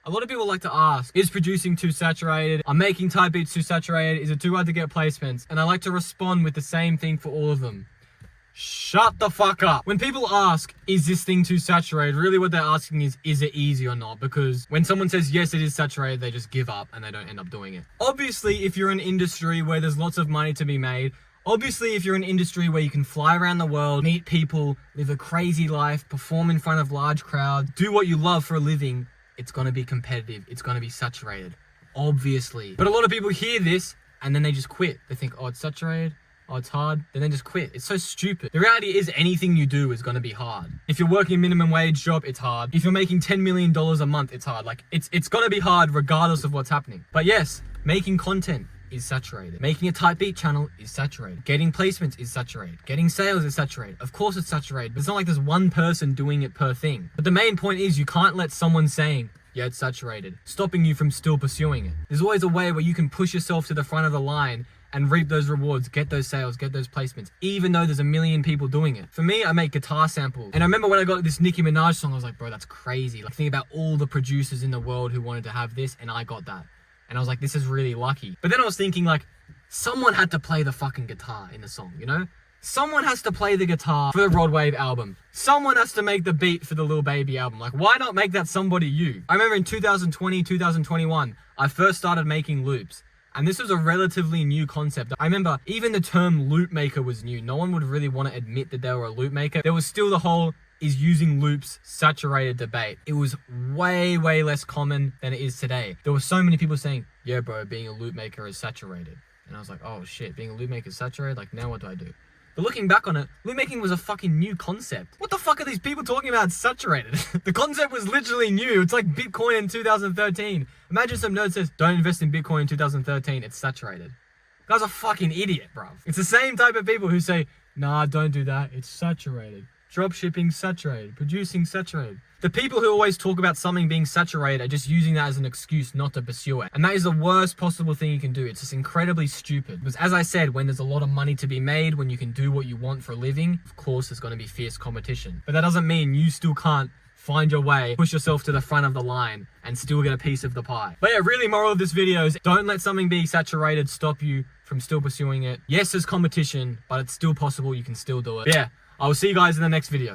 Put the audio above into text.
A lot of people like to ask, is producing too saturated? Are making type beats too saturated? Is it too hard to get placements? And I like to respond with the same thing for all of them. Shut the fuck up. When people ask, is this thing too saturated? Really what they're asking is it easy or not? Because when someone says, yes, it is saturated, they just give up and they don't end up doing it. Obviously, if you're in an industry where there's lots of money to be made, obviously, if you're in an industry where you can fly around the world, meet people, live a crazy life, perform in front of large crowds, do what you love for a living, it's gonna be competitive. It's gonna be saturated, obviously. But a lot of people hear this and then they just quit. They think, oh, it's saturated. Oh, it's hard. Then they just quit. It's so stupid. The reality is anything you do is gonna be hard. If you're working a minimum wage job, it's hard. If you're making $10 million a month, it's hard. Like, it's gonna be hard regardless of what's happening. But yes, making content is saturated. Making a type beat channel is saturated. Getting placements is saturated. Getting sales is saturated. Of course it's saturated, but it's not like there's one person doing it per thing. But the main point is you can't let someone saying, yeah, it's saturated, stopping you from still pursuing it. There's always a way where you can push yourself to the front of the line and reap those rewards, get those sales, get those placements, even though there's a million people doing it. For me, I make guitar samples. And I remember when I got this Nicki Minaj song, I was like, bro, that's crazy. Like, think about all the producers in the world who wanted to have this, and I got that. And I was like, this is really lucky. But then I was thinking, like, someone had to play the fucking guitar in the song, you know? Someone has to play the guitar for the Rod Wave album. Someone has to make the beat for the Lil Baby album. Like, why not make that somebody you? I remember in 2020, 2021, I first started making loops. And this was a relatively new concept. I remember even the term loop maker was new. No one would really want to admit that they were a loop maker. There was still the whole, is using loops saturated debate. It was way, way less common than it is today. There were so many people saying, yeah, bro, being a loop maker is saturated. And I was like, oh shit, being a loop maker is saturated? Like, now what do I do? But looking back on it, loop making was a fucking new concept. What the fuck are these people talking about saturated? The concept was literally new. It's like Bitcoin in 2013. Imagine some nerd says, don't invest in Bitcoin in 2013, it's saturated. Guy's a fucking idiot, bro. It's the same type of people who say, nah, don't do that, it's saturated. Dropshipping saturated, producing saturated. The people who always talk about something being saturated are just using that as an excuse not to pursue it. And that is the worst possible thing you can do. It's just incredibly stupid. Because as I said, when there's a lot of money to be made, when you can do what you want for a living, of course there's going to be fierce competition. But that doesn't mean you still can't find your way, push yourself to the front of the line, and still get a piece of the pie. But yeah, really moral of this video is don't let something being saturated stop you from still pursuing it. Yes, there's competition, but it's still possible. You can still do it. But yeah, I will see you guys in the next video.